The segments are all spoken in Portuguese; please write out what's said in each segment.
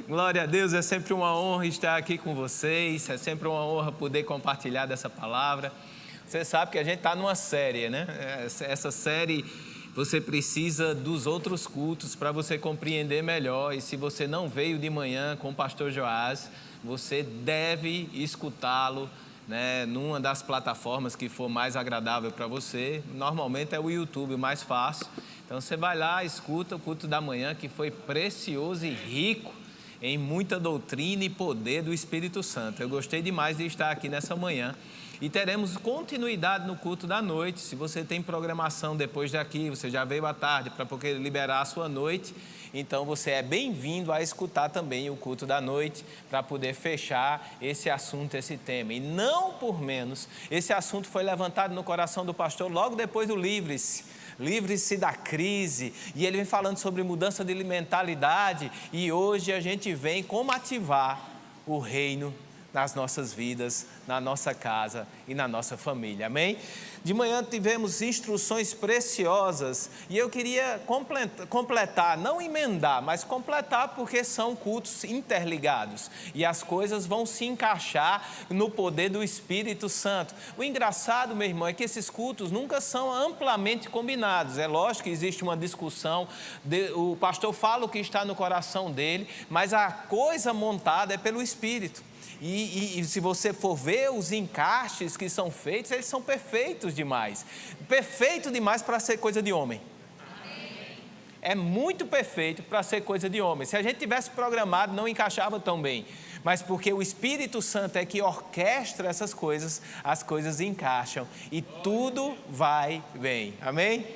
Glória a Deus, é sempre uma honra estar aqui com vocês, é sempre uma honra poder compartilhar dessa palavra. Você sabe que a gente está numa série, né? Essa série, você precisa dos outros cultos para você compreender melhor. E se você não veio de manhã com o pastor Joás, você deve escutá-lo, né, numa das plataformas que for mais agradável para você. Normalmente é o YouTube, o mais fácil. Então você vai lá, escuta o culto da manhã, que foi precioso e rico em muita doutrina e poder do Espírito Santo. Eu gostei demais de estar aqui nessa manhã. E teremos continuidade no culto da noite. Se você tem programação depois daqui, você já veio à tarde para poder liberar a sua noite, então você é bem-vindo a escutar também o culto da noite para poder fechar esse assunto, esse tema. E não por menos, esse assunto foi levantado no coração do pastor logo depois do Livre-se da crise, e ele vem falando sobre mudança de mentalidade, e hoje a gente vem como ativar o reino nas nossas vidas, na nossa casa e na nossa família, amém? De manhã tivemos instruções preciosas e eu queria completar, não emendar, mas completar, porque são cultos interligados e as coisas vão se encaixar no poder do Espírito Santo. O engraçado, meu irmão, é que esses cultos nunca são amplamente combinados. É lógico que existe uma discussão, o pastor fala o que está no coração dele, mas a coisa montada é pelo Espírito. E se você for ver os encaixes que são feitos, eles são perfeitos demais. Perfeito demais para ser coisa de homem. É muito perfeito para ser coisa de homem. Se a gente tivesse programado, não encaixava tão bem. Mas porque o Espírito Santo é que orquestra essas coisas, as coisas encaixam e tudo vai bem. Amém?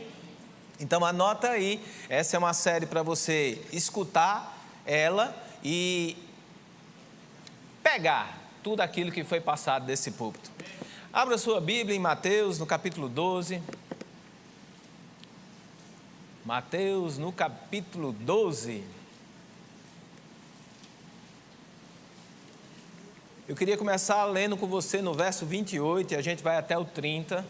Então anota aí, essa é uma série para você escutar ela e pegar tudo aquilo que foi passado desse púlpito. Abra sua Bíblia em Mateus, no capítulo 12. Mateus, no capítulo 12. Eu queria começar lendo com você no verso 28, e a gente vai até o 30.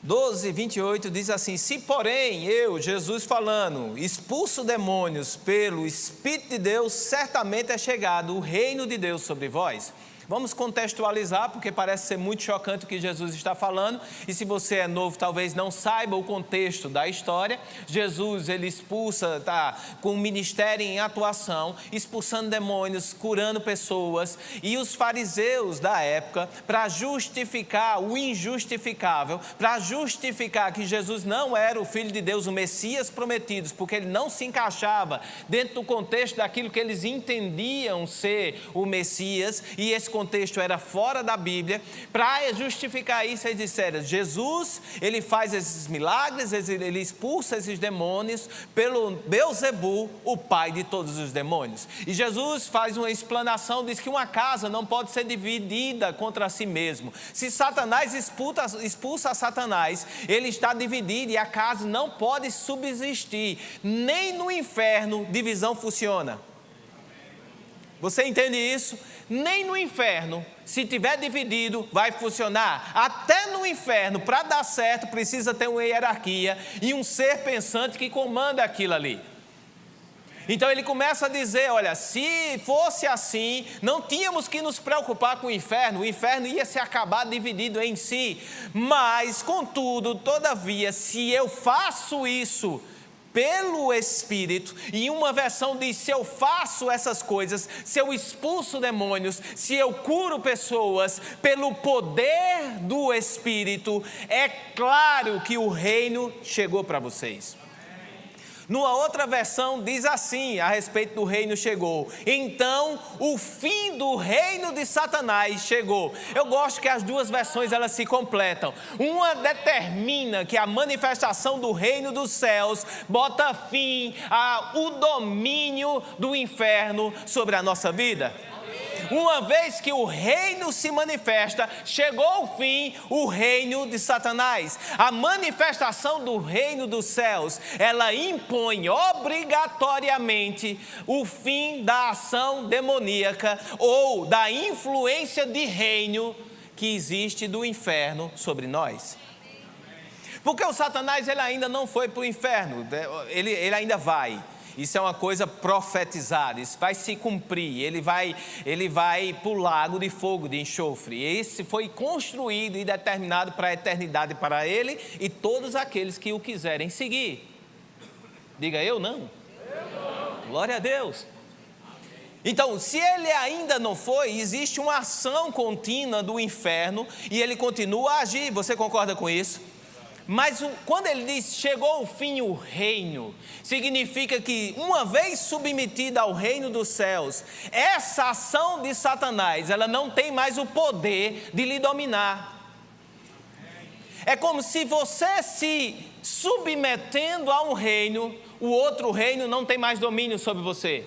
Doze, 28 diz assim: se porém eu, Jesus falando, expulso demônios pelo Espírito de Deus, certamente é chegado o reino de Deus sobre vós. Vamos contextualizar, porque parece ser muito chocante o que Jesus está falando, e se você é novo, talvez não saiba o contexto da história. Jesus, ele expulsa, está com o ministério em atuação, expulsando demônios, curando pessoas, e os fariseus da época, para justificar o injustificável, para justificar que Jesus não era o Filho de Deus, o Messias prometido, porque ele não se encaixava dentro do contexto daquilo que eles entendiam ser o Messias, e esse contexto era fora da Bíblia. Para justificar isso, eles disseram: Jesus, ele faz esses milagres, ele expulsa esses demônios pelo Beelzebu, o pai de todos os demônios. E Jesus faz uma explanação, diz que uma casa não pode ser dividida contra si mesmo. Se Satanás expulsa Satanás, ele está dividido e a casa não pode subsistir. Nem no inferno divisão funciona. Você entende isso? Nem no inferno, se tiver dividido, vai funcionar. Até no inferno, para dar certo, precisa ter uma hierarquia e um ser pensante que comanda aquilo ali. Então ele começa a dizer: olha, se fosse assim, não tínhamos que nos preocupar com o inferno ia se acabar dividido em si. Mas, contudo, todavia, se eu faço isso pelo Espírito, e uma versão diz: se eu faço essas coisas, se eu expulso demônios, se eu curo pessoas pelo poder do Espírito, é claro que o reino chegou para vocês. Numa outra versão diz assim a respeito do reino chegou: então o fim do reino de Satanás chegou. Eu gosto que as duas versões elas se completam. Uma determina que a manifestação do reino dos céus bota fim ao domínio do inferno sobre a nossa vida. Uma vez que o reino se manifesta, chegou o fim, o reino de Satanás. A manifestação do reino dos céus, ela impõe obrigatoriamente o fim da ação demoníaca ou da influência de reino que existe do inferno sobre nós. Porque o Satanás ele ainda não foi para o inferno, ele ainda vai. Isso é uma coisa profetizada, isso vai se cumprir, ele vai para o lago de fogo, de enxofre. Esse foi construído e determinado para a eternidade para ele e todos aqueles que o quiserem seguir. Diga eu não. Glória a Deus. Então, se ele ainda não foi, existe uma ação contínua do inferno e ele continua a agir. Você concorda com isso? Mas quando ele diz chegou o fim o reino, significa que uma vez submetida ao reino dos céus, essa ação de Satanás, ela não tem mais o poder de lhe dominar. É como se você se submetendo a um reino, o outro reino não tem mais domínio sobre você.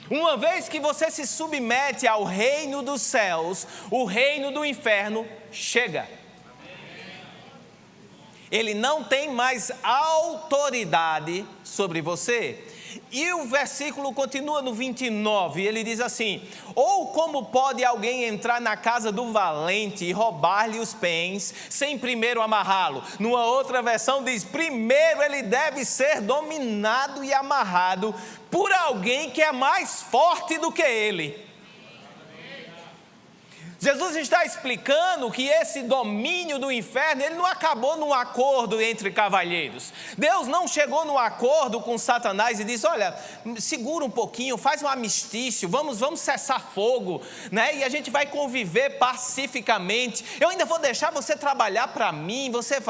Uma vez que você se submete ao reino dos céus, o reino do inferno chega. Ele não tem mais autoridade sobre você. E o versículo continua no 29, ele diz assim: ou como pode alguém entrar na casa do valente e roubar-lhe os bens, sem primeiro amarrá-lo? Numa outra versão diz, primeiro ele deve ser dominado e amarrado por alguém que é mais forte do que ele. Jesus está explicando que esse domínio do inferno, ele não acabou num acordo entre cavalheiros. Deus não chegou num acordo com Satanás e disse, olha, segura um pouquinho, faz um armistício, vamos cessar fogo, né? E a gente vai conviver pacificamente. Eu ainda vou deixar você trabalhar para mim, você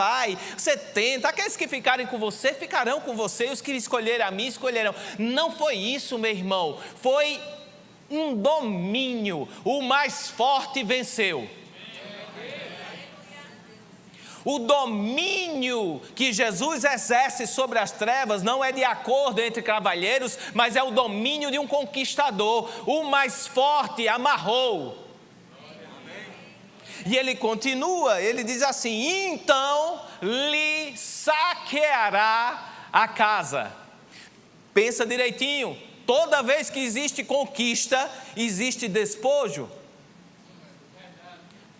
tenta. Aqueles que ficarem com você, ficarão com você, e os que escolherem a mim, escolherão. Não foi isso, meu irmão, foi um domínio, o mais forte venceu. O domínio que Jesus exerce sobre as trevas não é de acordo entre cavalheiros, mas é o domínio de um conquistador. O mais forte amarrou. E ele continua, ele diz assim, então lhe saqueará a casa. Pensa direitinho. Toda vez que existe conquista, existe despojo.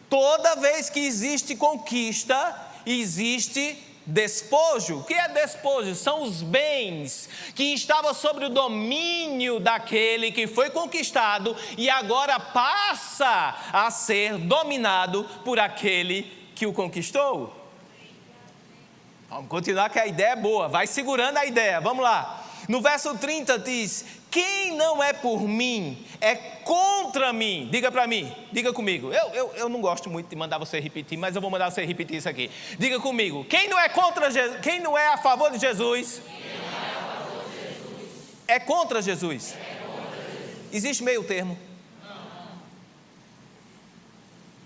Toda vez que existe conquista, existe despojo. O que é despojo? São os bens que estavam sobre o domínio daquele que foi conquistado e agora passa a ser dominado por aquele que o conquistou. Vamos continuar que a ideia é boa, vai segurando a ideia, vamos lá. No verso 30 diz, quem não é por mim, é contra mim. Diga para mim, diga comigo. Eu não gosto muito de mandar você repetir, mas eu vou mandar você repetir isso aqui. Diga comigo, quem não é contra Jesus, quem não é a favor de Jesus, é contra Jesus. Existe meio termo?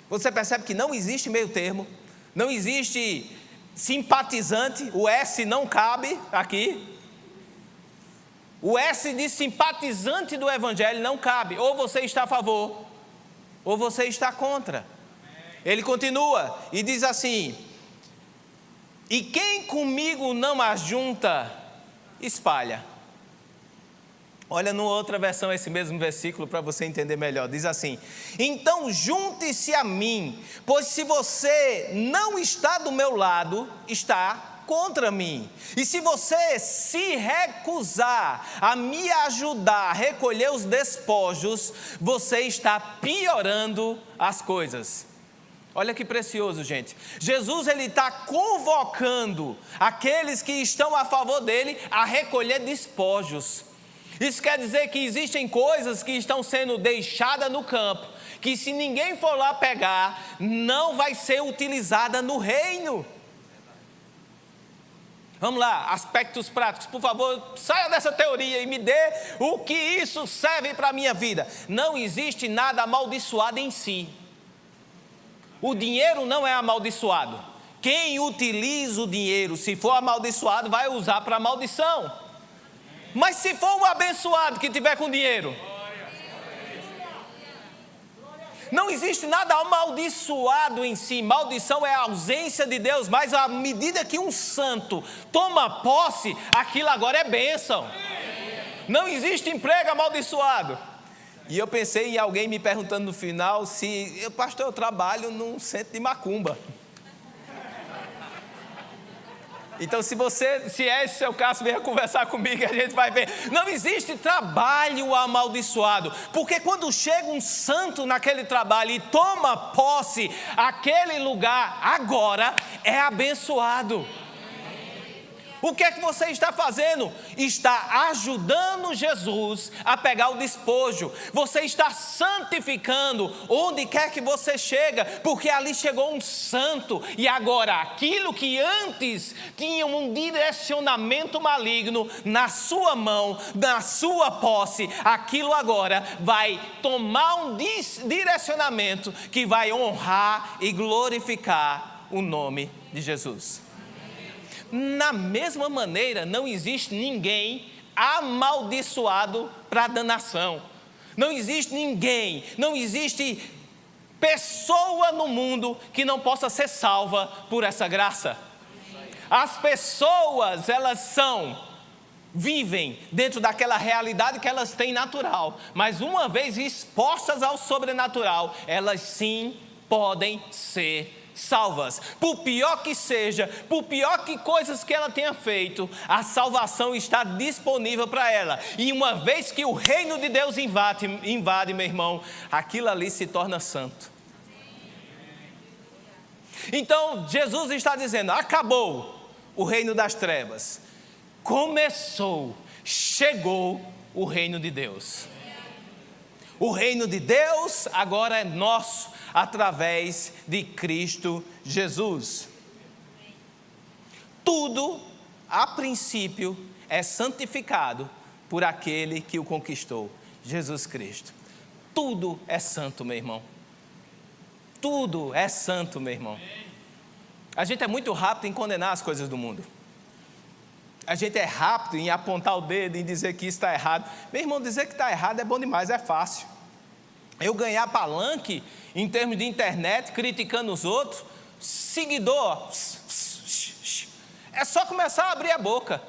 Você percebe que não existe meio termo, não existe simpatizante, o S não cabe aqui. O S de simpatizante do evangelho não cabe. Ou você está a favor, ou você está contra. Ele continua e diz assim, e quem comigo não ajunta, espalha. Olha numa outra versão esse mesmo versículo para você entender melhor. Diz assim, então junte-se a mim, pois se você não está do meu lado, está contra mim. E se você se recusar a me ajudar a recolher os despojos, você está piorando as coisas. Olha que precioso, gente. Jesus, ele está convocando aqueles que estão a favor dele a recolher despojos. Isso quer dizer que existem coisas que estão sendo deixadas no campo, que se ninguém for lá pegar, não vai ser utilizada no reino. Vamos lá, aspectos práticos, por favor, saia dessa teoria e me dê o que isso serve para a minha vida. Não existe nada amaldiçoado em si. O dinheiro não é amaldiçoado. Quem utiliza o dinheiro, se for amaldiçoado, vai usar para maldição. Mas se for um abençoado que tiver com dinheiro, não existe nada amaldiçoado em si. Maldição é a ausência de Deus, mas à medida que um santo toma posse, aquilo agora é bênção. Não existe emprego amaldiçoado. E eu pensei em alguém me perguntando no final pastor, eu trabalho num centro de macumba. Então, se é esse o seu caso, venha conversar comigo e a gente vai ver. Não existe trabalho amaldiçoado, porque quando chega um santo naquele trabalho e toma posse, aquele lugar agora é abençoado. O que é que você está fazendo? Está ajudando Jesus a pegar o despojo. Você está santificando onde quer que você chega, porque ali chegou um santo. E agora, aquilo que antes tinha um direcionamento maligno na sua mão, na sua posse, aquilo agora vai tomar um direcionamento que vai honrar e glorificar o nome de Jesus. Na mesma maneira, não existe ninguém amaldiçoado para danação. Não existe ninguém, não existe pessoa no mundo que não possa ser salva por essa graça. As pessoas, elas vivem dentro daquela realidade que elas têm natural, mas uma vez expostas ao sobrenatural, elas sim podem ser salvas. Por pior que seja, por pior que coisas que ela tenha feito, a salvação está disponível para ela. E uma vez que o reino de Deus invade, meu irmão, aquilo ali se torna santo. Então, Jesus está dizendo, acabou o reino das trevas. Começou, chegou o reino de Deus. O reino de Deus agora é nosso, através de Cristo Jesus. Tudo, a princípio, é santificado por aquele que o conquistou, Jesus Cristo. Tudo é santo, meu irmão. Tudo é santo, meu irmão. A gente é muito rápido em condenar as coisas do mundo. A gente é rápido em apontar o dedo e dizer que isso está errado. Meu irmão, dizer que está errado é bom demais, é fácil. Eu ganhar palanque em termos de internet, criticando os outros, seguidor, é só começar a abrir a boca.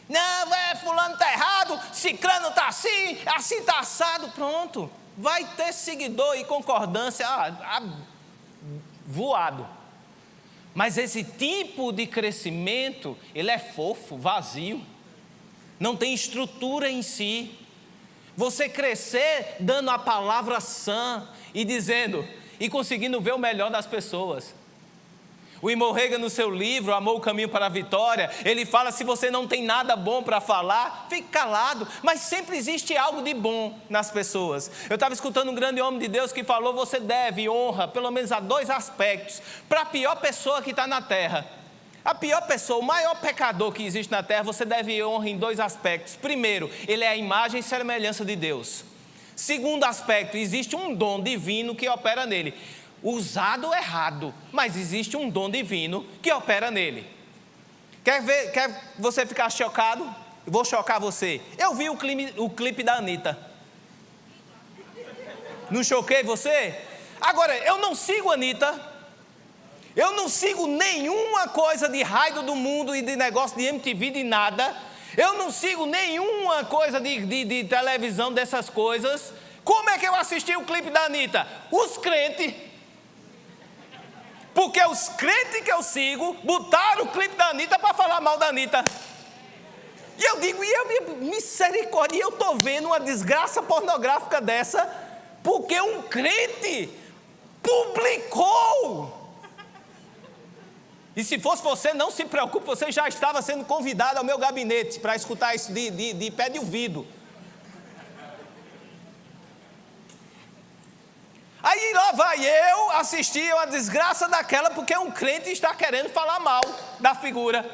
Não, fulano está errado, cicrano está assim está assado, pronto. Vai ter seguidor e concordância voado. Mas esse tipo de crescimento, ele é fofo, vazio, não tem estrutura em si. Você crescer dando a palavra sã e dizendo, e conseguindo ver o melhor das pessoas. O irmão Reagan, no seu livro, Amor, o Caminho para a Vitória, ele fala, se você não tem nada bom para falar, fique calado, mas sempre existe algo de bom nas pessoas. Eu estava escutando um grande homem de Deus que falou, você deve honra, pelo menos a 2 aspectos, para a pior pessoa que está na terra. A pior pessoa, o maior pecador que existe na terra, você deve honrar em 2 aspectos. Primeiro, ele é a imagem e semelhança de Deus. Segundo aspecto, existe um dom divino que opera nele. Usado errado, mas existe um dom divino que opera nele. Quer você ficar chocado? Eu vou chocar você. Eu vi o clipe da Anitta. Não choquei você? Agora, eu não sigo a Anitta. Eu não sigo nenhuma coisa de raio do mundo e de negócio de MTV, de nada. Eu não sigo nenhuma coisa de televisão, dessas coisas. Como é que eu assisti o clipe da Anitta? Os crentes. Porque os crentes que eu sigo botaram o clipe da Anitta para falar mal da Anitta. E eu digo, misericórdia, eu estou vendo uma desgraça pornográfica dessa, porque um crente publicou. E se fosse você, não se preocupe, você já estava sendo convidado ao meu gabinete para escutar isso de pé de ouvido. Aí lá vai eu assistir uma desgraça daquela, porque um crente está querendo falar mal da figura.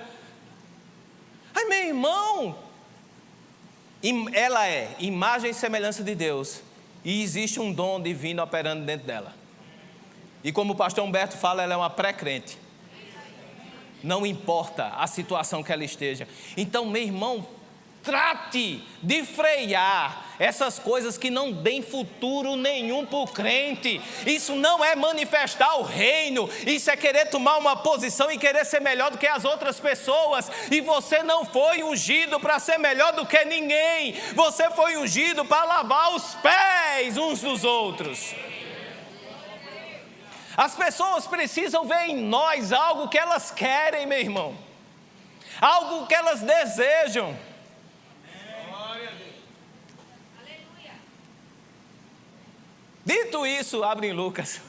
Ai, meu irmão, ela é imagem e semelhança de Deus, e existe um dom divino operando dentro dela. E como o pastor Humberto fala, ela é uma pré-crente. Não importa a situação que ela esteja. Então, meu irmão, trate de frear essas coisas que não deem futuro nenhum para o crente. Isso não é manifestar o reino. Isso é querer tomar uma posição e querer ser melhor do que as outras pessoas. E você não foi ungido para ser melhor do que ninguém. Você foi ungido para lavar os pés uns dos outros. As pessoas precisam ver em nós algo que elas querem, meu irmão. algo que elas desejam. Dito isso, abre em Lucas,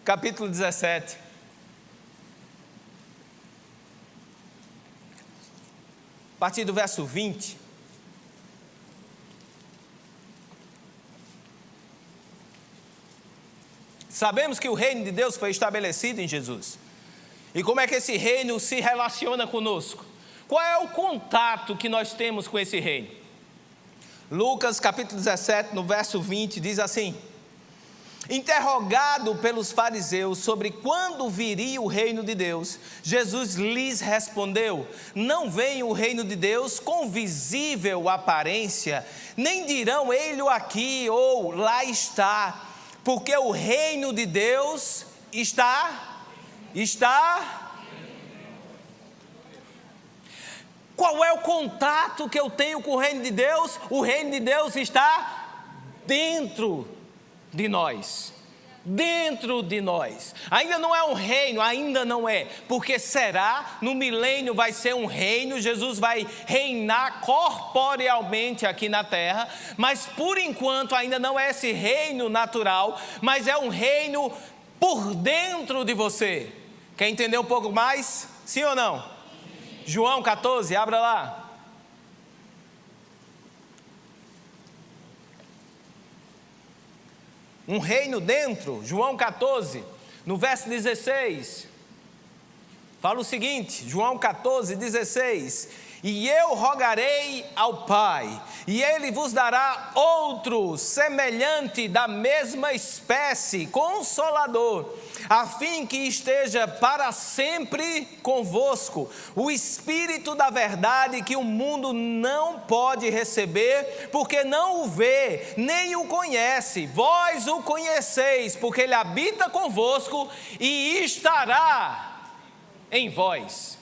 capítulo 17. A partir do verso 20. Sabemos que o reino de Deus foi estabelecido em Jesus. E como é que esse reino se relaciona conosco? Qual é o contato que nós temos com esse reino? Lucas capítulo 17, no verso 20, diz assim: interrogado pelos fariseus sobre quando viria o reino de Deus, Jesus lhes respondeu: não vem o reino de Deus com visível aparência, nem dirão ele aqui ou lá está, porque o reino de Deus está. Qual é o contato que eu tenho com o reino de Deus? O reino de Deus está dentro de nós. Dentro de nós. Ainda não é um reino, ainda não é. Porque será, no milênio vai ser um reino, Jesus vai reinar corporealmente aqui na terra, mas por enquanto ainda não é esse reino natural, mas é um reino por dentro de você. Quer entender um pouco mais? Sim ou não? João 14, abra lá. Um reino dentro, João 14, no verso 16. Fala o seguinte, João 14, 16. E eu rogarei ao Pai, e Ele vos dará outro, semelhante da mesma espécie, Consolador, a fim que esteja para sempre convosco, o Espírito da verdade que o mundo não pode receber, porque não o vê, nem o conhece. Vós o conheceis, porque Ele habita convosco e estará em vós.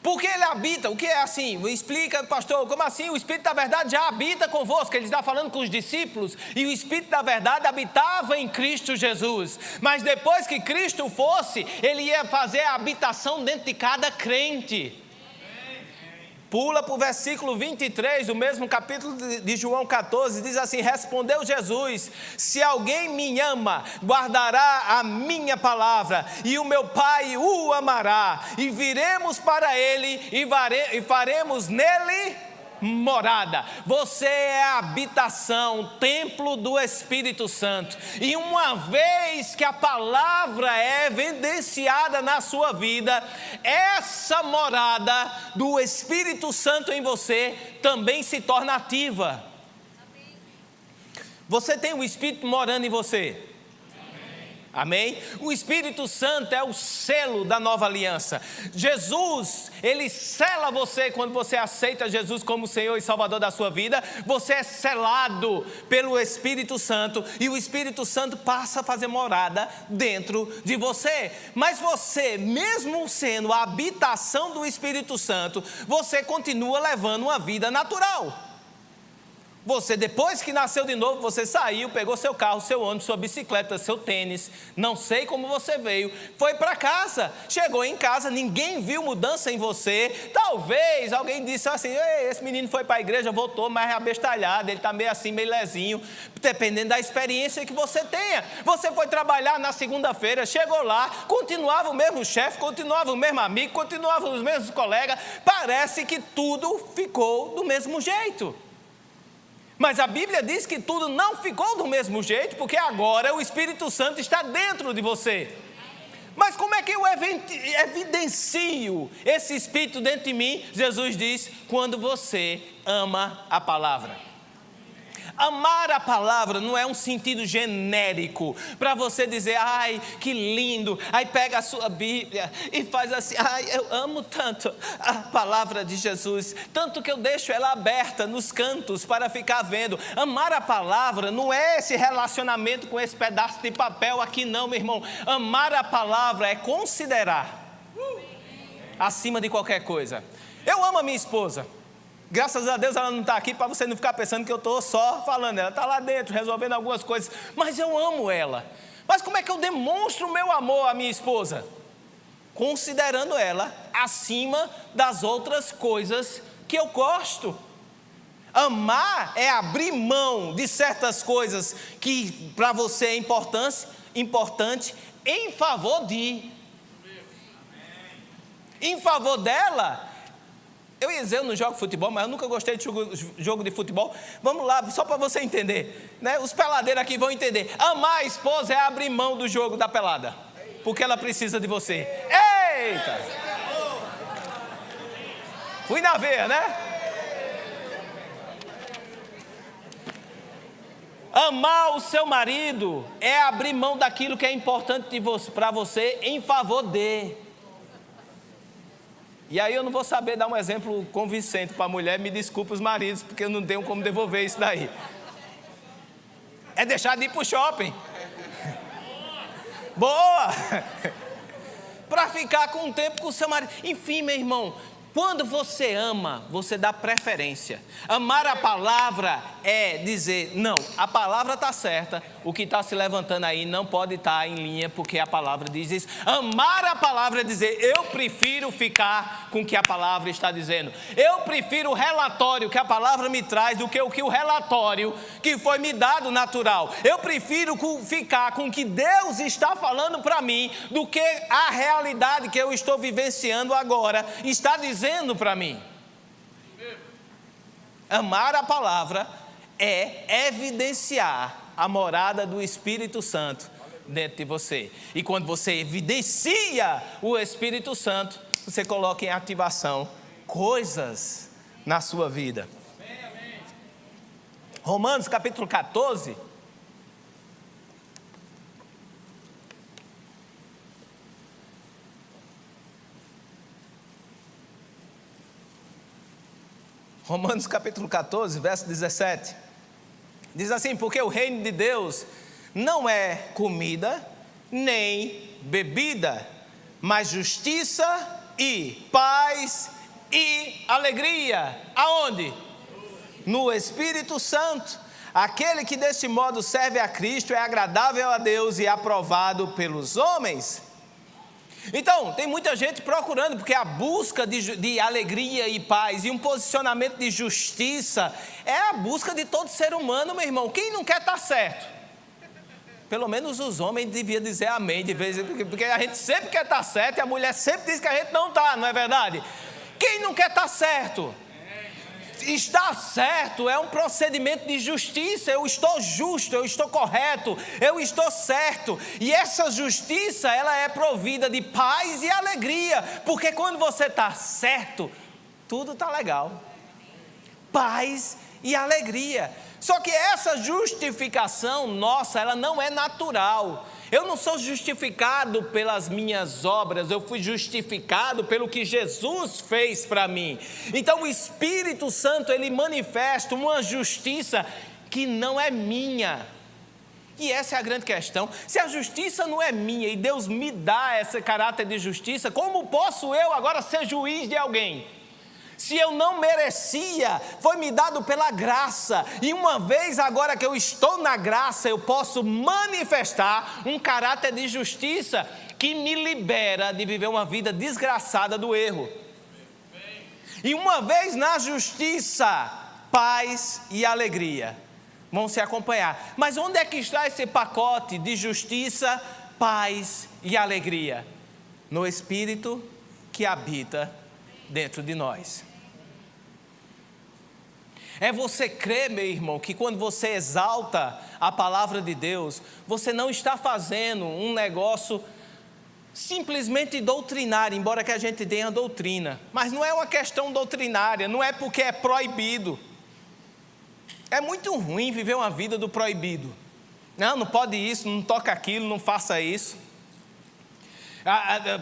Porque Ele habita, o que é assim? Explica, pastor, como assim? O Espírito da verdade já habita convosco. Ele está falando com os discípulos, e o Espírito da verdade habitava em Cristo Jesus. Mas depois que Cristo fosse, Ele ia fazer a habitação dentro de cada crente. Pula para o versículo 23, do mesmo capítulo de João 14, diz assim: respondeu Jesus: se alguém me ama, guardará a minha palavra, e o meu Pai o amará, e viremos para ele, e faremos nele morada. Você é a habitação, templo do Espírito Santo, e uma vez que a palavra é evidenciada na sua vida, essa morada do Espírito Santo em você também se torna ativa. Você tem o Espírito morando em você. Amém? O Espírito Santo é o selo da nova aliança. Jesus, Ele sela você quando você aceita Jesus como Senhor e Salvador da sua vida. Você é selado pelo Espírito Santo, e o Espírito Santo passa a fazer morada dentro de você. Mas você, mesmo sendo a habitação do Espírito Santo, você continua levando uma vida natural. Você, depois que nasceu de novo, você saiu, pegou seu carro, seu ônibus, sua bicicleta, seu tênis, não sei como você veio, foi para casa, chegou em casa, ninguém viu mudança em você. Talvez alguém disse assim: esse menino foi para a igreja, voltou mais abestalhado, ele está meio assim, meio lezinho, dependendo da experiência que você tenha. Você foi trabalhar na segunda-feira, chegou lá, continuava o mesmo chefe, continuava o mesmo amigo, continuava os mesmos colegas, parece que tudo ficou do mesmo jeito. Mas a Bíblia diz que tudo não ficou do mesmo jeito, porque agora o Espírito Santo está dentro de você. Mas como é que eu evidencio esse Espírito dentro de mim? Jesus diz: quando você ama a palavra. Amar a palavra não é um sentido genérico para você dizer: ai, que lindo. Aí pega a sua Bíblia e faz assim: ai, eu amo tanto a palavra de Jesus, tanto que eu deixo ela aberta nos cantos para ficar vendo. Amar a palavra não é esse relacionamento com esse pedaço de papel aqui não, meu irmão. Amar a palavra é considerar acima de qualquer coisa. Eu amo a minha esposa. Graças a Deus ela não está aqui para você não ficar pensando que eu estou só falando. Ela está lá dentro resolvendo algumas coisas, mas eu amo ela. Mas como é que eu demonstro o meu amor à minha esposa? considerando ela acima das outras coisas que eu gosto. Amar é abrir mão de certas coisas que para você é importante em favor de. Em favor dela. Eu ia dizer, eu não jogo futebol, mas eu nunca gostei de jogo de futebol. Vamos lá, só para você entender, né? Os peladeiros aqui vão entender. Amar a esposa é abrir mão do jogo da pelada, porque ela precisa de você. Eita! Fui na veia, né? Amar o seu marido é abrir mão daquilo que é importante para você em favor de. E aí eu não vou saber dar um exemplo convincente para a mulher, me desculpe os maridos, porque eu não tenho como devolver isso daí. É deixar de ir para o shopping. Boa! Para ficar com um tempo com o seu marido. Enfim, meu irmão, quando você ama, você dá preferência. Amar a palavra é dizer, não, a palavra está certa, o que está se levantando aí não pode estar em linha, porque a palavra diz isso. Amar a palavra é dizer, eu prefiro ficar com o que a palavra está dizendo. Eu prefiro o relatório que a palavra me traz do que o relatório que foi me dado natural. Eu prefiro ficar com o que Deus está falando para mim do que a realidade que eu estou vivenciando agora está dizendo para mim. Amar a palavra é evidenciar a morada do Espírito Santo dentro de você. E quando você evidencia o Espírito Santo, você coloca em ativação coisas na sua vida. Romanos capítulo 14. Romanos capítulo 14, verso 17, diz assim, porque o reino de Deus não é comida, nem bebida, mas justiça e paz e alegria. Aonde? No Espírito Santo. Aquele que deste modo serve a Cristo é agradável a Deus e aprovado pelos homens. Então, tem muita gente procurando, porque a busca de alegria e paz e um posicionamento de justiça é a busca de todo ser humano, meu irmão. Quem não quer estar certo? Pelo menos os homens deviam dizer amém, de vez em quando, porque a gente sempre quer estar certo e a mulher sempre diz que a gente não está, não é verdade? Quem não quer estar certo? Estar certo é um procedimento de justiça. Eu estou justo, eu estou correto, eu estou certo. E essa justiça, ela é provida de paz e alegria, porque quando você está certo, tudo está legal. Paz e alegria. Só que essa justificação nossa, ela não é natural. Eu não sou justificado pelas minhas obras, eu fui justificado pelo que Jesus fez para mim. Então o Espírito Santo, ele manifesta uma justiça que não é minha. E essa é a grande questão. Se a justiça não é minha e Deus me dá esse caráter de justiça, como posso eu agora ser juiz de alguém? Se eu não merecia, foi me dado pela graça, e uma vez agora que eu estou na graça, eu posso manifestar um caráter de justiça que me libera de viver uma vida desgraçada do erro. E uma vez na justiça, paz e alegria vão se acompanhar. Mas onde é que está esse pacote de justiça, paz e alegria? No Espírito que habita dentro de nós. É você crer, meu irmão, que quando você exalta a palavra de Deus, você não está fazendo um negócio simplesmente doutrinário, embora que a gente tenha doutrina, mas não é uma questão doutrinária, não é porque é proibido. É muito ruim viver uma vida do proibido. Não pode isso, não toca aquilo, não faça isso.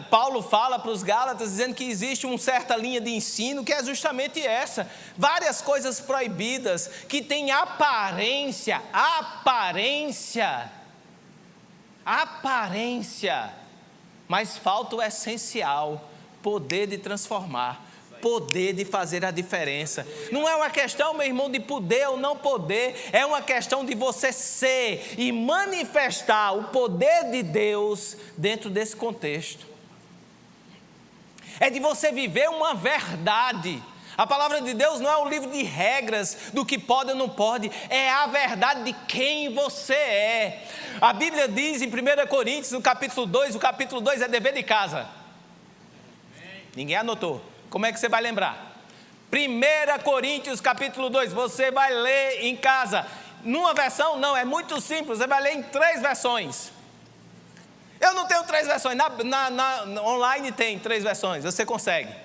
Paulo fala para os Gálatas dizendo que existe uma certa linha de ensino que é justamente essa. Várias coisas proibidas que têm aparência, mas falta o essencial, poder de transformar, poder de fazer a diferença. Não é uma questão, meu irmão, de poder ou não poder, é uma questão de você ser e manifestar o poder de Deus dentro desse contexto. é de você viver uma verdade. A palavra de Deus não é um livro de regras do que pode ou não pode, é a verdade de quem você é. A Bíblia diz em 1 Coríntios, no capítulo 2, o capítulo 2 é dever de casa. Ninguém anotou. Como é que você vai lembrar? 1 Coríntios capítulo 2, você vai ler em casa. Numa versão, não, é muito simples, você vai ler em 3 versões. Eu não tenho 3 versões, online tem 3 versões, você consegue.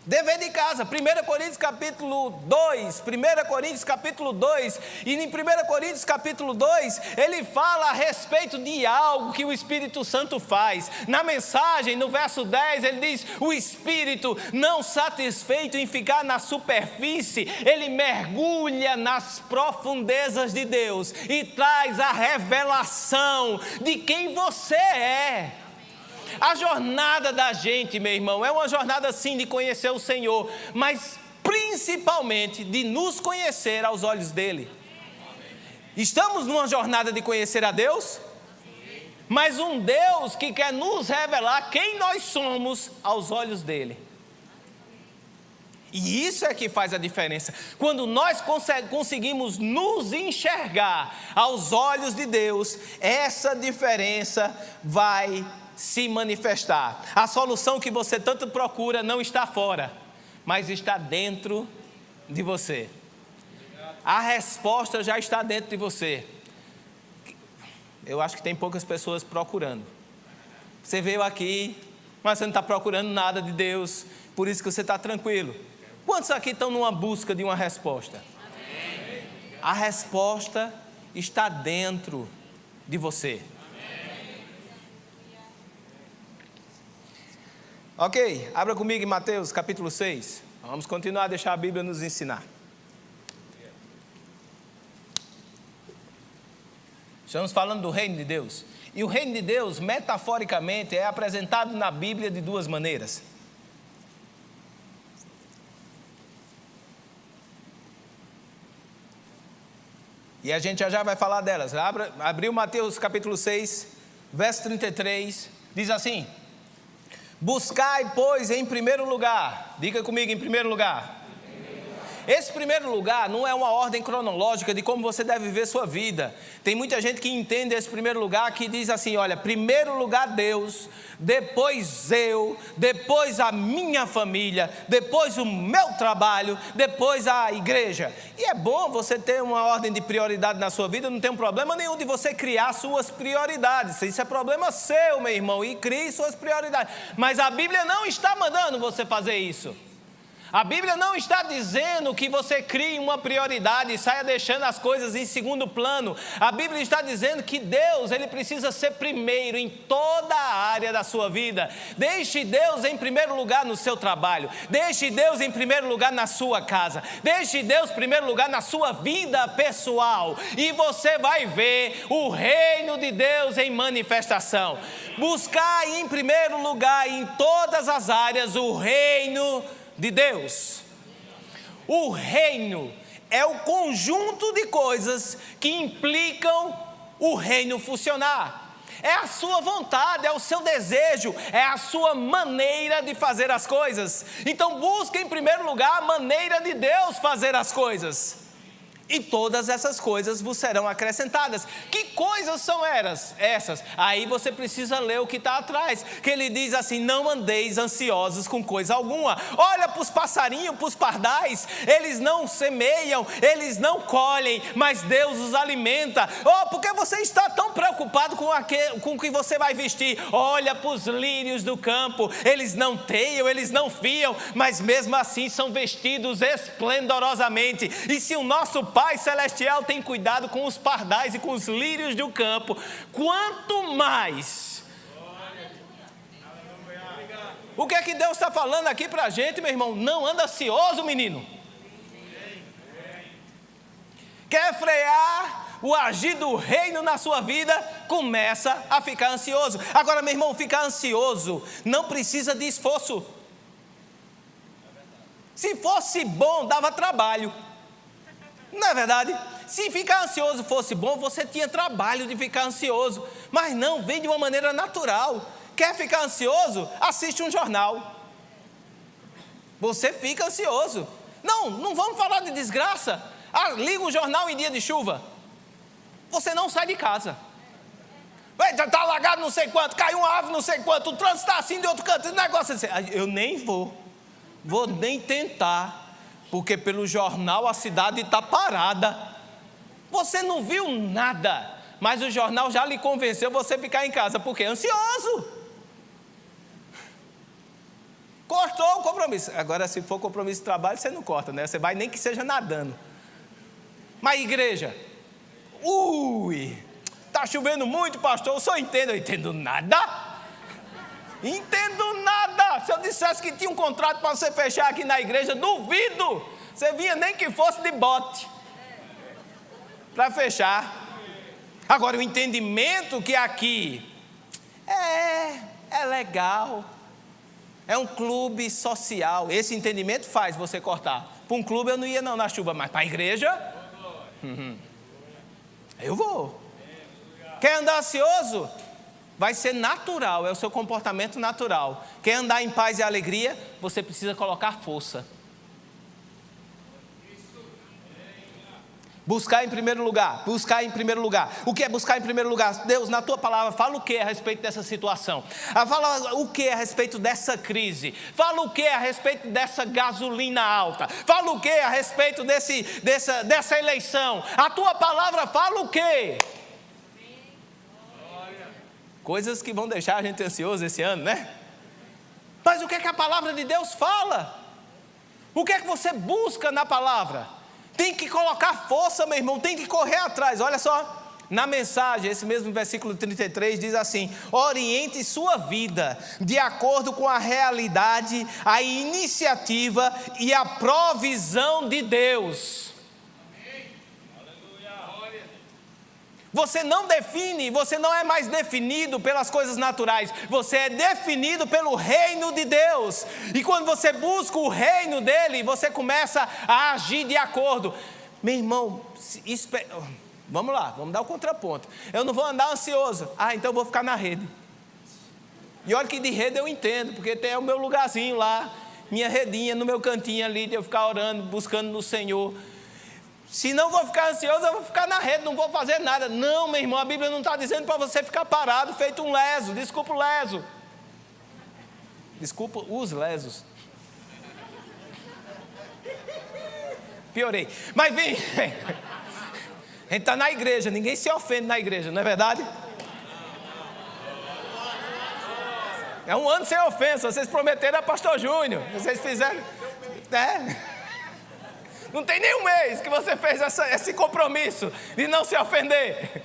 Dever de casa, 1 Coríntios capítulo 2, 1 Coríntios capítulo 2, e em 1 Coríntios capítulo 2, ele fala a respeito de algo que o Espírito Santo faz. Na mensagem, no verso 10, ele diz, o Espírito, não satisfeito em ficar na superfície, ele mergulha nas profundezas de Deus e traz a revelação de quem você é. A jornada da gente, meu irmão, é uma jornada sim de conhecer o Senhor, mas principalmente de nos conhecer aos olhos dele. Estamos numa jornada de conhecer a Deus, mas um Deus que quer nos revelar quem nós somos aos olhos dele. E isso é que faz a diferença. Quando nós conseguimos nos enxergar aos olhos de Deus, essa diferença vai se manifestar. A solução que você tanto procura não está fora, mas está dentro de você. A resposta já está dentro de você. Eu acho que tem poucas pessoas procurando. Você veio aqui, mas você não está procurando nada de Deus, por isso que você está tranquilo. Quantos aqui estão numa busca de uma resposta? A resposta está dentro de você. Ok, abra comigo em Mateus capítulo 6. Vamos continuar a deixar a Bíblia nos ensinar. Estamos falando do reino de Deus. E o reino de Deus, metaforicamente, é apresentado na Bíblia de 2 maneiras. E a gente já vai falar delas. Abriu Mateus capítulo 6, verso 33, diz assim: buscai, pois, em primeiro lugar. Diga comigo, em primeiro lugar. Esse primeiro lugar não é uma ordem cronológica de como você deve viver sua vida. Tem muita gente que entende esse primeiro lugar que diz assim, olha, primeiro lugar Deus, depois eu, depois a minha família, depois o meu trabalho, depois a igreja. E é bom você ter uma ordem de prioridade na sua vida, não tem problema nenhum de você criar suas prioridades. Isso é problema seu, meu irmão, e crie suas prioridades. Mas a Bíblia não está mandando você fazer isso. A Bíblia não está dizendo que você crie uma prioridade e saia deixando as coisas em segundo plano. A Bíblia está dizendo que Deus, Ele precisa ser primeiro em toda a área da sua vida. Deixe Deus em primeiro lugar no seu trabalho. Deixe Deus em primeiro lugar na sua casa. Deixe Deus em primeiro lugar na sua vida pessoal. E você vai ver o reino de Deus em manifestação. Buscar em primeiro lugar em todas as áreas o reino de Deus. O reino é o conjunto de coisas que implicam o reino funcionar. É a sua vontade, é o seu desejo, é a sua maneira de fazer as coisas. Então busque em primeiro lugar a maneira de Deus fazer as coisas. E todas essas coisas vos serão acrescentadas. Que coisas são essas? Aí você precisa ler o que está atrás. Que ele diz assim, não andeis ansiosos com coisa alguma. Olha para os passarinhos, para os pardais. Eles não semeiam, eles não colhem, mas Deus os alimenta. Oh, por que você está tão preocupado com o que você vai vestir? Olha para os lírios do campo. Eles não teiam, eles não fiam, mas mesmo assim são vestidos esplendorosamente. E se o nosso Pai Celestial tem cuidado com os pardais e com os lírios do campo, quanto mais. O que é que Deus está falando aqui para a gente, meu irmão? Não anda ansioso, menino. Quer frear o agir do reino na sua vida? Começa a ficar ansioso. Agora, meu irmão, ficar ansioso não precisa de esforço. Se fosse bom, dava trabalho. Não é verdade? Se ficar ansioso fosse bom, você tinha trabalho de ficar ansioso. Mas não, vem de uma maneira natural. Quer ficar ansioso? Assiste um jornal. Você fica ansioso. Não vamos falar de desgraça. Liga o jornal em dia de chuva. Você não sai de casa. Está alagado não sei quanto, caiu uma árvore não sei quanto, o trânsito está assim de outro canto, o negócio assim. Eu nem vou nem tentar, porque pelo jornal a cidade está parada. Você não viu nada, mas o jornal já lhe convenceu você ficar em casa, porque é ansioso. Cortou o compromisso. Agora, se for compromisso de trabalho, você não corta, né? Você vai nem que seja nadando. Mas igreja, está chovendo muito, pastor, eu entendo nada. Entendo nada. Se eu dissesse que tinha um contrato para você fechar aqui na igreja, duvido. Você vinha nem que fosse de bote para fechar. Agora, o entendimento que aqui é legal, é um clube social. Esse entendimento faz você cortar. Para um clube eu não ia não na chuva, mas para a igreja, eu vou. Quer andar ansioso? Vai ser natural, é o seu comportamento natural. Quer andar em paz e alegria? Você precisa colocar força. Buscar em primeiro lugar. O que é buscar em primeiro lugar? Deus, na tua palavra, fala o que a respeito dessa situação? Fala o que a respeito dessa crise? Fala o que a respeito dessa gasolina alta? Fala o que a respeito dessa eleição? A tua palavra fala o que? Coisas que vão deixar a gente ansioso esse ano, né? Mas o que é que a palavra de Deus fala? O que é que você busca na palavra? Tem que colocar força, meu irmão, tem que correr atrás. Olha só, na mensagem, esse mesmo versículo 33 diz assim: oriente sua vida de acordo com a realidade, a iniciativa e a provisão de Deus. Você não é mais definido pelas coisas naturais, você é definido pelo reino de Deus, e quando você busca o reino dele, você começa a agir de acordo. Meu irmão, vamos lá, vamos dar o contraponto. Eu não vou andar ansioso, então eu vou ficar na rede. E olha que de rede eu entendo, porque tem o meu lugarzinho lá, minha redinha no meu cantinho ali, de eu ficar orando, buscando no Senhor. Se não vou ficar ansioso, eu vou ficar na rede, não vou fazer nada. Não, meu irmão, a Bíblia não está dizendo para você ficar parado, feito um leso. Desculpa o leso. Desculpa os lesos. Piorei. Mas vem, a gente está na igreja, ninguém se ofende na igreja, não é verdade? É um ano sem ofensa, vocês prometeram a pastor Júnior, vocês fizeram, Não tem nem um mês que você fez esse compromisso de não se ofender.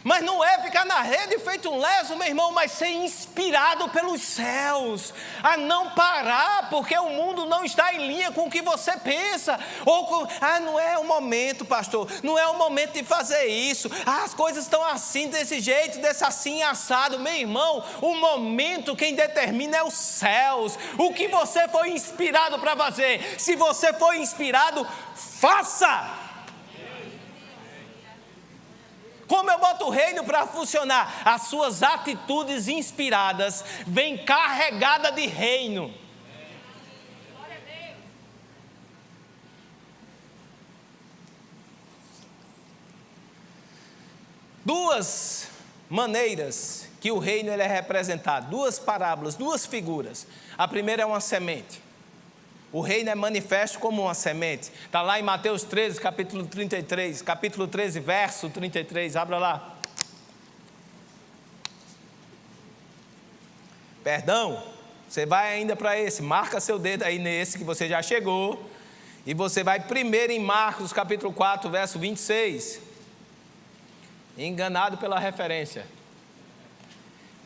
Mas não é ficar na rede feito um leso, meu irmão, mas ser inspirado pelos céus, a não parar, porque o mundo não está em linha com o que você pensa, não é o momento, pastor, não é o momento de fazer isso, as coisas estão assim, desse jeito, desse assim, assado. Meu irmão, o momento quem determina é os céus, o que você foi inspirado para fazer. Se você foi inspirado, faça. Como eu boto o reino para funcionar? As suas atitudes inspiradas vêm carregadas de reino. Duas maneiras que o reino ele é representado, duas parábolas, duas figuras. A primeira é uma semente. O reino é manifesto como uma semente. Está lá em Mateus 13, capítulo 33, capítulo 13, verso 33, abra lá. Perdão, você vai ainda para esse, marca seu dedo aí nesse que você já chegou, e você vai primeiro em Marcos, capítulo 4, verso 26. Enganado pela referência.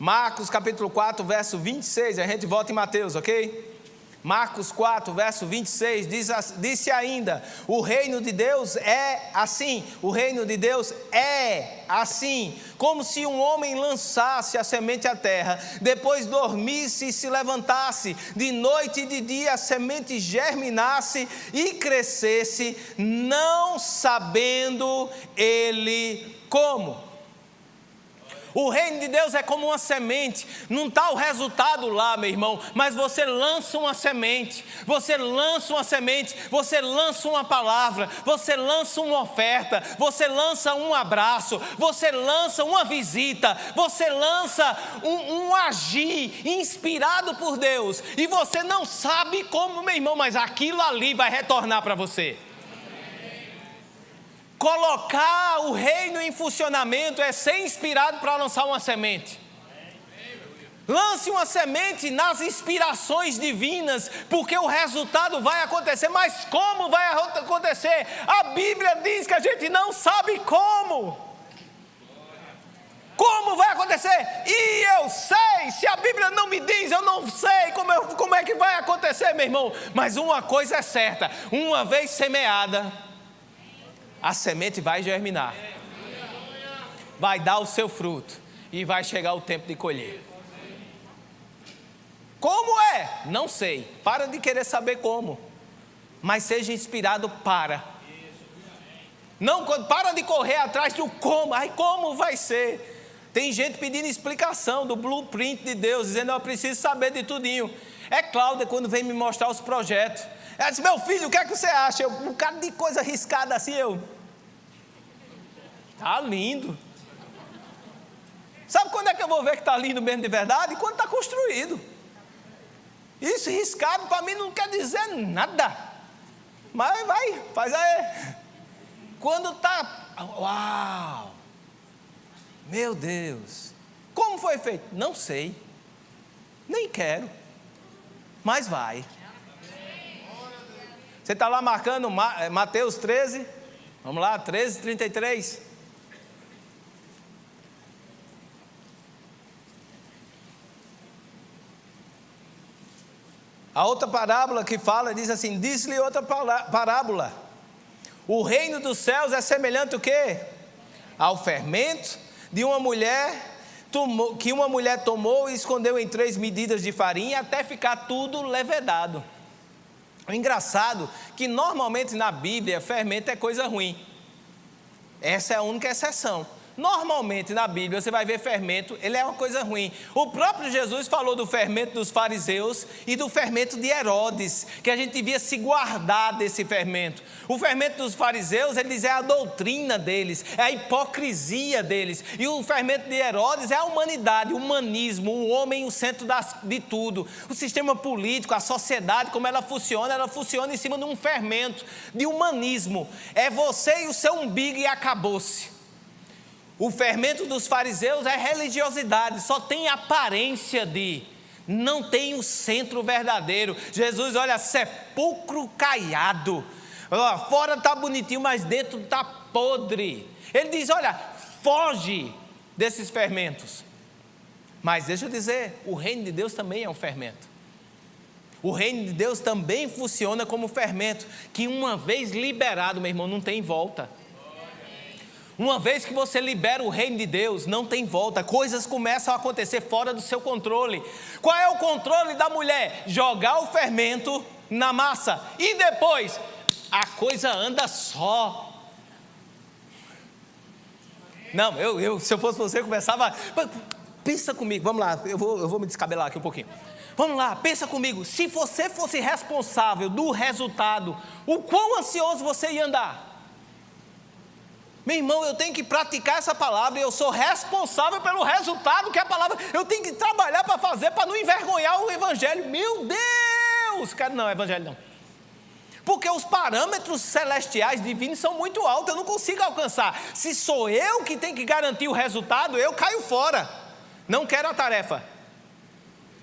Marcos, capítulo 4, verso 26, a gente volta em Mateus, ok? Marcos 4, verso 26, disse ainda: o reino de Deus é assim, como se um homem lançasse a semente à terra, depois dormisse e se levantasse, de noite e de dia a semente germinasse e crescesse, não sabendo ele como. O reino de Deus é como uma semente, não está o resultado lá, meu irmão, mas você lança uma semente, você lança uma palavra, você lança uma oferta, você lança um abraço, você lança uma visita, você lança um agir inspirado por Deus, e você não sabe como, meu irmão, mas aquilo ali vai retornar para você. Colocar o reino em funcionamento é ser inspirado para lançar uma semente. Lance uma semente nas inspirações divinas, porque o resultado vai acontecer. Mas como vai acontecer? A Bíblia diz que a gente não sabe como. Como vai acontecer? E eu sei, se a Bíblia não me diz, eu não sei como é que vai acontecer, meu irmão. Mas uma coisa é certa, uma vez semeada, a semente vai germinar, vai dar o seu fruto e vai chegar o tempo de colher. Como é? Não sei. Para de querer saber como, mas seja inspirado para. Não, para de correr atrás do como. Ai, como vai ser? Tem gente pedindo explicação do blueprint de Deus, dizendo eu preciso saber de tudinho. É Cláudia quando vem me mostrar os projetos. Ela disse, meu filho, o que é que você acha? Um bocado de coisa arriscada assim, tá lindo. Sabe quando é que eu vou ver que tá lindo mesmo de verdade? Quando está construído. Isso riscado para mim não quer dizer nada. Mas vai, faz aí. Quando está, uau, meu Deus, como foi feito? Não sei, nem quero, mas vai. Você está lá marcando Mateus 13, vamos lá, 13:33. A outra parábola que fala, diz assim, diz-lhe outra parábola, o reino dos céus é semelhante o quê? Ao fermento de uma mulher, que uma mulher tomou e escondeu em 3 medidas de farinha até ficar tudo levedado. O engraçado que normalmente na Bíblia fermento é coisa ruim. Essa é a única exceção. Normalmente na Bíblia você vai ver fermento, ele é uma coisa ruim. O próprio Jesus falou do fermento dos fariseus e do fermento de Herodes, que a gente devia se guardar desse fermento. O fermento dos fariseus, eles é a doutrina deles, é a hipocrisia deles. E o fermento de Herodes é a humanidade, o humanismo, o homem o centro de tudo. O sistema político, a sociedade, como ela funciona em cima de um fermento, de humanismo. É você e o seu umbigo e acabou-se. O fermento dos fariseus é religiosidade, só tem aparência não tem o centro verdadeiro. Jesus, olha, sepulcro caiado, fora está bonitinho, mas dentro está podre. Ele diz, olha, foge desses fermentos. Mas deixa eu dizer, o reino de Deus também é um fermento. O reino de Deus também funciona como fermento, que uma vez liberado, meu irmão, não tem volta. Uma vez que você libera o reino de Deus, não tem volta, coisas começam a acontecer fora do seu controle. Qual é o controle da mulher? Jogar o fermento na massa e depois a coisa anda só. Não, se eu fosse você, eu começava, pensa comigo, vamos lá, eu vou me descabelar aqui um pouquinho. Vamos lá, pensa comigo, se você fosse responsável do resultado, o quão ansioso você ia andar? Meu irmão, eu tenho que praticar essa palavra e eu sou responsável pelo resultado que a palavra... Eu tenho que trabalhar para fazer, para não envergonhar o evangelho. Meu Deus! Cara, não, evangelho não. Porque os parâmetros celestiais divinos são muito altos, eu não consigo alcançar. Se sou eu que tenho que garantir o resultado, eu caio fora. Não quero a tarefa.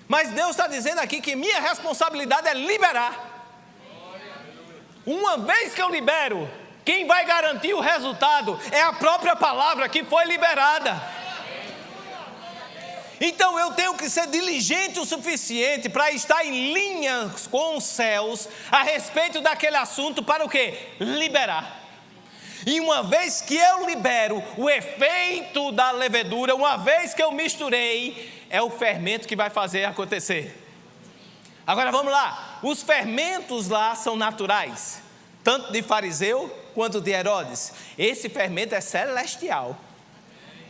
Mas Deus está dizendo aqui que minha responsabilidade é liberar. Uma vez que eu libero... Quem vai garantir o resultado é a própria palavra que foi liberada. Então eu tenho que ser diligente o suficiente para estar em linha com os céus a respeito daquele assunto para o quê? Liberar. E uma vez que eu libero o efeito da levedura, uma vez que eu misturei, é o fermento que vai fazer acontecer. Agora vamos lá, os fermentos lá são naturais, tanto de fariseu quanto de Herodes. Esse fermento é celestial,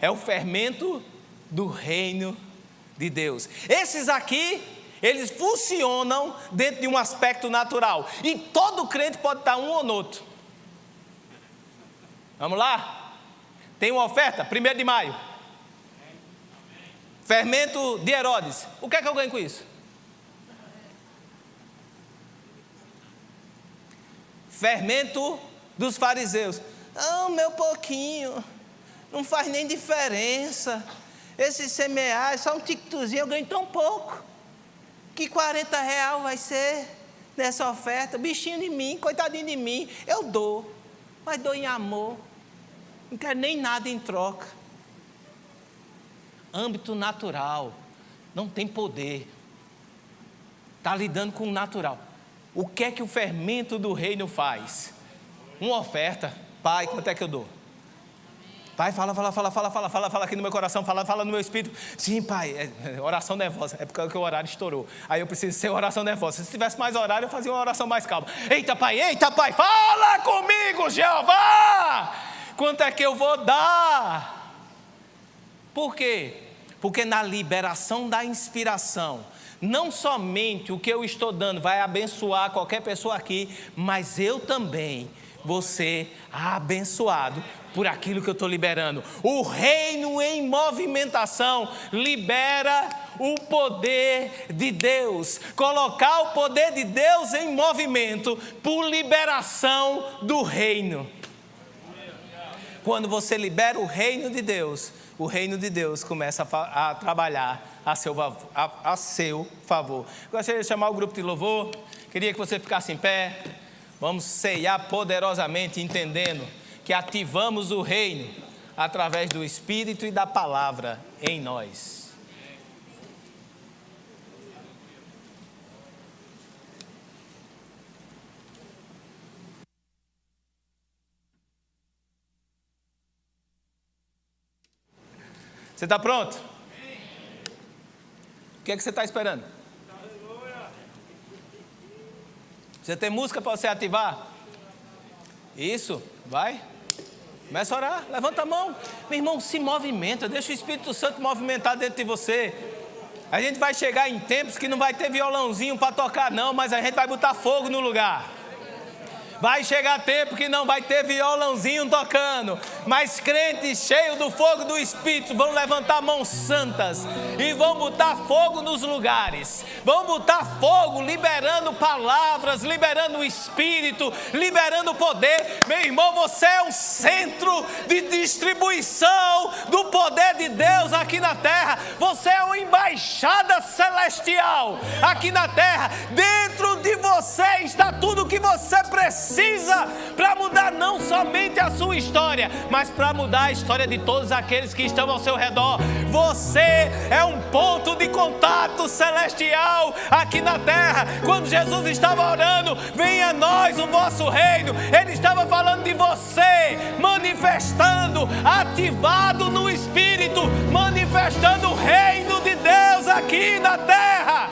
é o fermento do reino de Deus. Esses aqui, eles funcionam dentro de um aspecto natural. E todo crente pode estar um ou no outro. Vamos lá? Tem uma oferta, 1º de maio. Fermento de Herodes. O que é que eu ganho com isso? Fermento dos fariseus. Meu pouquinho, não faz nem diferença. Esse semear é só um tiquetozinho, eu ganho tão pouco. Que R$40 vai ser nessa oferta. Bichinho de mim, coitadinho de mim. Eu dou, mas dou em amor. Não quero nem nada em troca. Âmbito natural, não tem poder. Está lidando com o natural. O que é que o fermento do reino faz? Uma oferta. Pai, quanto é que eu dou? Pai, fala aqui no meu coração, fala no meu espírito. Sim, pai, oração nervosa, é porque o horário estourou. Aí eu preciso ser oração nervosa. Se tivesse mais horário, eu fazia uma oração mais calma. Eita, pai, fala comigo, Jeová! Quanto é que eu vou dar? Por quê? Porque na liberação da inspiração, não somente o que eu estou dando vai abençoar qualquer pessoa aqui, mas eu também vou ser abençoado por aquilo que eu estou liberando. O reino em movimentação libera o poder de Deus. Colocar o poder de Deus em movimento por liberação do reino. Quando você libera o reino de Deus começa a trabalhar a seu favor. Gostaria de chamar o grupo de louvor. Queria que você ficasse em pé. Vamos ceiar poderosamente, entendendo que ativamos o reino através do Espírito e da palavra em nós. Você está pronto? O que é que você está esperando? Você tem música para você ativar? Isso, vai. Começa a orar, levanta a mão. Meu irmão, se movimenta, deixa o Espírito Santo movimentar dentro de você. A gente vai chegar em tempos que não vai ter violãozinho para tocar não, mas a gente vai botar fogo no lugar. Vai chegar tempo que não vai ter violãozinho tocando, mas crentes cheios do fogo do Espírito vão levantar mãos santas e vão botar fogo nos lugares. Vão botar fogo, liberando palavras, liberando o Espírito, liberando o poder. Meu irmão, você é um centro de distribuição do poder de Deus aqui na terra. Você é uma embaixada celestial aqui na terra. Dentro de você está tudo o que você precisa para mudar não somente a sua história, mas para mudar a história de todos aqueles que estão ao seu redor. Você é um ponto de contato celestial aqui na terra. Quando Jesus estava orando, venha a nós o vosso reino, Ele estava falando de você, manifestando, ativado no Espírito, manifestando o reino de Deus aqui na terra.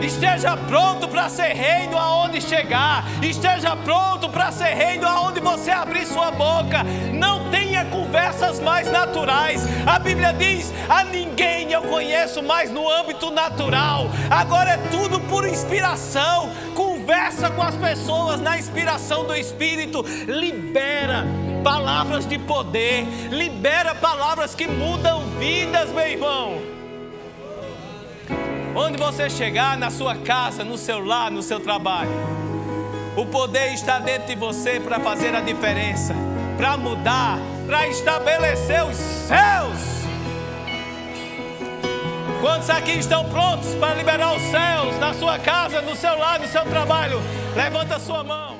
Esteja pronto para ser reino aonde chegar. Esteja pronto para ser reino aonde você abrir sua boca. Não tenha conversas mais naturais. A Bíblia diz: a ninguém eu conheço mais no âmbito natural. Agora é tudo por inspiração. Conversa com as pessoas na inspiração do Espírito. Libera palavras de poder. Libera palavras que mudam vidas, meu irmão. Onde você chegar, na sua casa, no seu lar, no seu trabalho, o poder está dentro de você para fazer a diferença, para mudar, para estabelecer os céus. Quantos aqui estão prontos para liberar os céus na sua casa, no seu lar, no seu trabalho? Levanta a sua mão.